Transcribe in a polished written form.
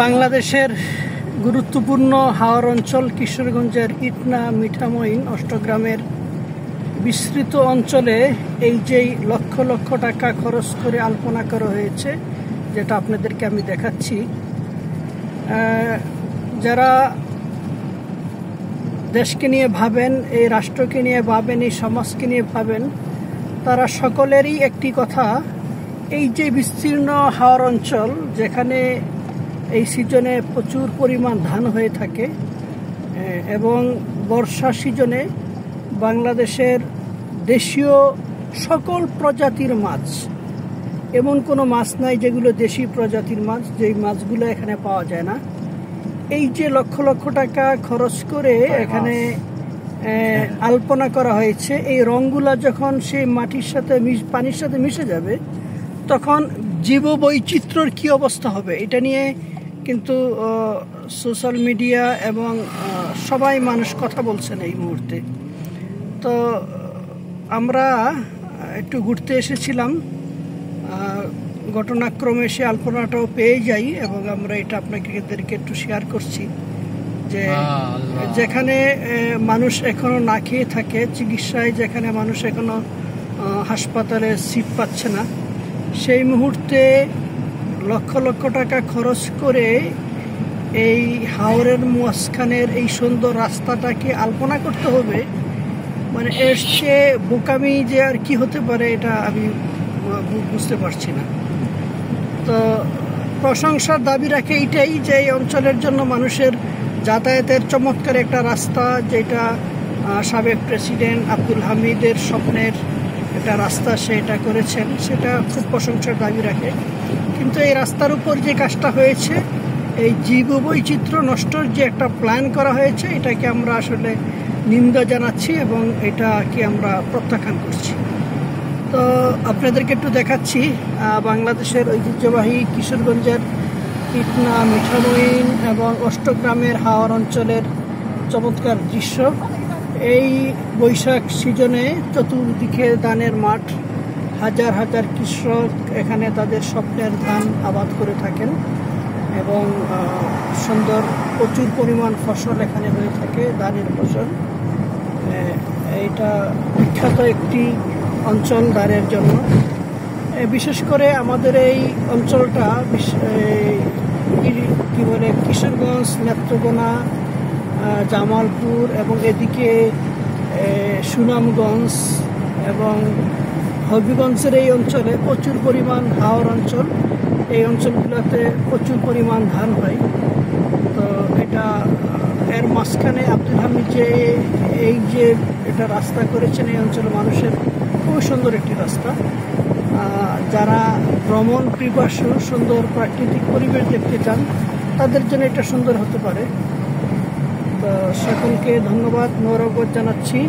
বাংলাদেশের গুরুত্বপূর্ণ হাওর অঞ্চল কিশোরগঞ্জের ইটনা মিঠামইন অষ্টগ্রামের বিস্তৃত অঞ্চলে এই যেই লক্ষ লক্ষ টাকা খরচ করে আলপনা করা হয়েছে, যেটা আপনাদেরকে আমি দেখাচ্ছি, যারা দেশকে নিয়ে ভাবেন, এই রাষ্ট্রকে নিয়ে ভাবেন, এই সমাজকে নিয়ে ভাবেন, তারা সকলেরই একটি কথা, এই যে বিস্তীর্ণ হাওর অঞ্চল, যেখানে এই সিজনে প্রচুর পরিমাণ ধান হয়ে থাকে এবং বর্ষা সিজনে বাংলাদেশের দেশীয় সকল প্রজাতির মাছ, এমন কোনো মাছ নাই যেগুলো দেশি প্রজাতির মাছ, যেই মাছগুলো এখানে পাওয়া যায় না। এই যে লক্ষ লক্ষ টাকা খরচ করে এখানে আলপনা করা হয়েছে, এই রঙগুলা যখন সেই মাটির সাথে পানির সাথে মিশে যাবে, তখন জীববৈচিত্র্যের কী অবস্থা হবে, এটা নিয়ে কিন্তু সোশ্যাল মিডিয়া এবং সবাই মানুষ কথা বলছেন এই মুহূর্তে। তো আমরা একটু ঘুরতে এসেছিলাম, ঘটনাক্রমে সে আলপনাটাও পেয়ে যাই এবং আমরা এটা আপনাদেরকে একটু শেয়ার করছি যে যেখানে মানুষ এখনো না খেয়ে থাকে, চিকিৎসায় যেখানে মানুষ এখনো হাসপাতালে সিট পাচ্ছে না, সেই মুহূর্তে লক্ষ লক্ষ টাকা খরচ করে এই হাওরের মাঝখানের এই সুন্দর রাস্তাটাকে আলপনা করতে হবে, মানে এর চেয়ে বোকামি যে আর কি হতে পারে, এটা আমি বুঝতে পারছি না। তো প্রশংসার দাবি রাখে এইটাই যে এই অঞ্চলের জন্য মানুষের যাতায়াতের চমৎকার একটা রাস্তা, যেটা সাবেক প্রেসিডেন্ট আব্দুল হামিদের স্বপ্নের একটা রাস্তা, সেটা করেছেন, সেটা খুব প্রশংসার দাবি রাখে। কিন্তু এই রাস্তার উপর যে কাজটা হয়েছে, এই জীববৈচিত্র্য নষ্টর যে একটা প্ল্যান করা হয়েছে, এটাকে আমরা আসলে নিন্দা জানাচ্ছি এবং এটাকে আমরা প্রত্যাখ্যান করছি। তো আপনাদেরকে একটু দেখাচ্ছি বাংলাদেশের ঐতিহ্যবাহী কিশোরগঞ্জের ইটনা মিঠামইন এবং অষ্টগ্রামের হাওর অঞ্চলের চমৎকার দৃশ্য। এই বৈশাখ সিজনে চতুর্দিকে ধানের মাঠ, হাজার হাজার কৃষক এখানে তাদের স্বপ্নের ধান আবাদ করে থাকেন এবং সুন্দর প্রচুর পরিমাণ ফসল এখানে হয়ে থাকে, ধানের ফসল। এইটা বিখ্যাত একটি অঞ্চল ধানের জন্য। বিশেষ করে আমাদের এই অঞ্চলটা কি বলে কিশোরগঞ্জ, নেত্রকোনা, জামালপুর এবং এদিকে সুনামগঞ্জ এবং হবিগঞ্জের এই অঞ্চলে প্রচুর পরিমাণ হাওর অঞ্চল, এই অঞ্চলগুলোতে প্রচুর পরিমাণ ধান হয়। তো এটা এর মাঝখানে আব্দুল হামিদ যে এই যে এটা রাস্তা করেছেন, এই অঞ্চলের মানুষের খুবই সুন্দর একটি রাস্তা। যারা ভ্রমণ পিপাসু, সুন্দর প্রাকৃতিক পরিবেশ দেখতে চান, তাদের জন্য এটা সুন্দর হতে পারে। তো সকলকে ধন্যবাদ, মোবারকবাদ জানাচ্ছি।